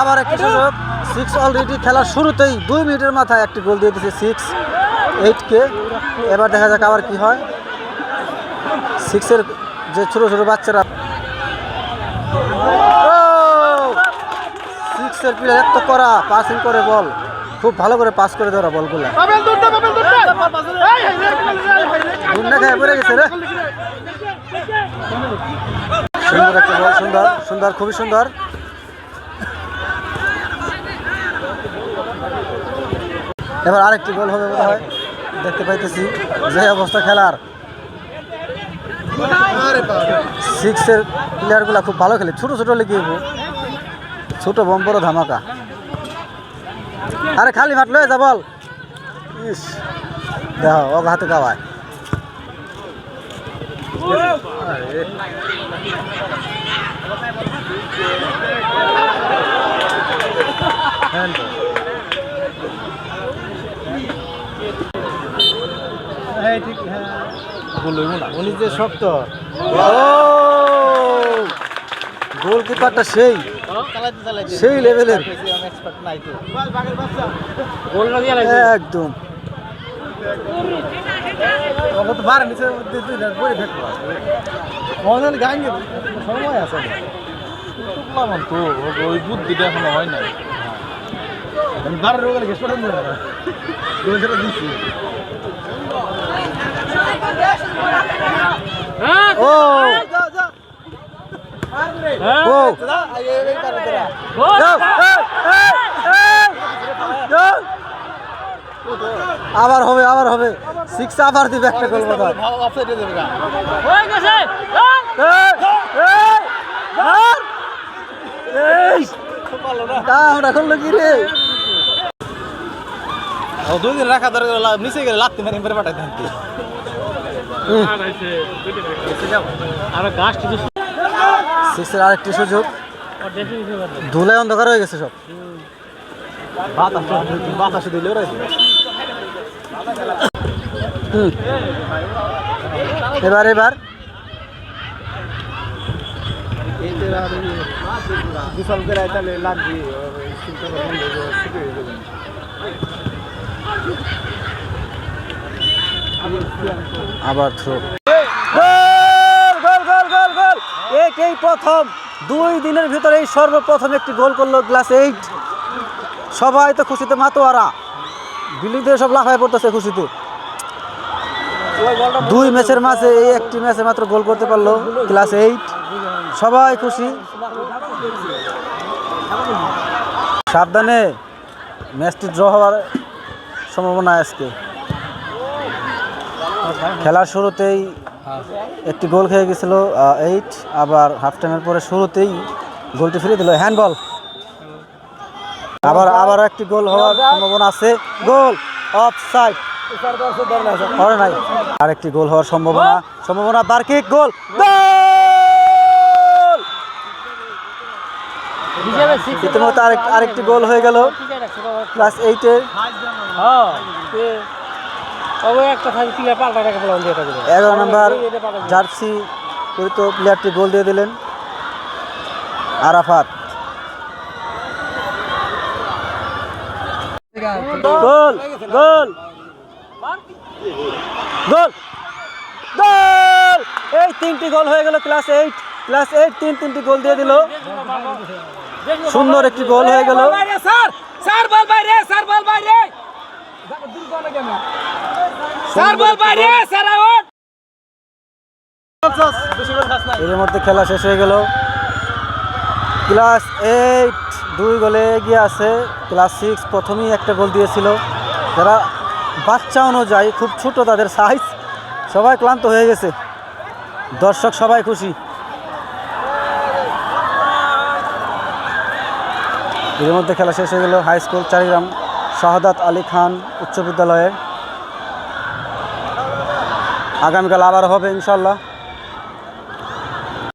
আবার একটি সুযোগ। 6 অলরেডি খেলার শুরুতেই 2 মিনিটের মাথায় একটি গোল দিয়ে দিয়েছে 6-8কে। এবার দেখা যাক আবার কি হয়। 6-এর যে ছোট ছোট বাচ্চারা 6-এর প্লেয়ার এত করা পাসিং করে বল, খুব ভালো করে পাস করে দেওয়া বলগুলো। পড়ে গেছে রে। সুন্দর একটা বল, সুন্দর সুন্দর, খুবই সুন্দর। এবার আরেকটি গোল হবে বোধ হয়, দেখতে পাইতেছি যে অবস্থা খেলার। 6-এর প্লেয়ারগুলো খুব ভালো খেলে, ছোট ছোট লেগে ছোট বম বড় ধামাকা। আরে খালি মাঠ লয়ে যা বল। ইস দেখো ও হাতে কাওয়ায়। উনি যে শক্ত গোলকিপারটা সেই লেভেলের একদম। সময় আছে তো ওই বুদ্ধিটা এখনো হয় না। আবার হবে, আবার হবে। 6 আবার দিবে একটা গোল বোধ হয়। করলো কি রে? দুই দিন রাখা ধরে নিচে গেলে লাত্তি মারি মেরে পাঠাই থাকতে। আরেকটি সুযোগ, ধুলায় অন্ধকার হয়ে গেছে সব। বাতাসে দিলে এবার এবার আবার থ্রো। এই প্রথম 2 দিনের ভিতরে এই সর্বপ্রথম একটি গোল করলো ক্লাস 8। সবাই তো খুশিতে মাতোয়ারা, বিল্ডিং থেকে সব লাফায় পড়তেছে খুশিতে। 2 ম্যাচের মাঝে এই একটি ম্যাচে মাত্র গোল করতে পারলো ক্লাস 8। সবাই খুশি। সাবধানে, ম্যাচটি ড্র হওয়ার সম্ভাবনা আজকে। খেলার শুরুতেই একটি গোল খেয়ে গেছিল 8, আবার হাফ টাইমের পরে শুরুতেই গোলটি ফিরিয়ে দিল। হ্যান্ডবল। আবার একটি গোল হওয়ার সম্ভাবনা আছে। গোল অফসাইড নাই। আরেকটি গোল হওয়ার সম্ভাবনা বার্কিক গোল। ইতিমধ্যে আরেকটি গোল হয়ে গেল ক্লাস 8-এর। 11 নম্বর জার্সি পরিত প্লেয়ারটি গোল দিয়ে দিলেন, আরাফাত। গোল গোল গোল গোল! এই 3টি গোল হয়ে গেল ক্লাস 8। ক্লাস 8 3টি গোল দিয়ে দিল। সুন্দর একটি গোল হয়ে গেল। এর মধ্যে খেলা শেষ হয়ে গেল। ক্লাস 8 2 গোলে এগিয়ে আছে। ক্লাস 6 প্রথমেই একটা গোল দিয়েছিল। যারা বাচ্চা অনুযায়ী খুব ছোট, তাদের সাইজ, সবাই ক্লান্ত হয়ে গেছে। দর্শক সবাই খুশি। এর মধ্যে খেলা শেষ হয়ে গেল হাই স্কুল চারিগ্রাম শাহাদাত আলী খান উচ্চ বিদ্যালয়ে। আগামীকাল আবার হবে ইনশাল্লাহ।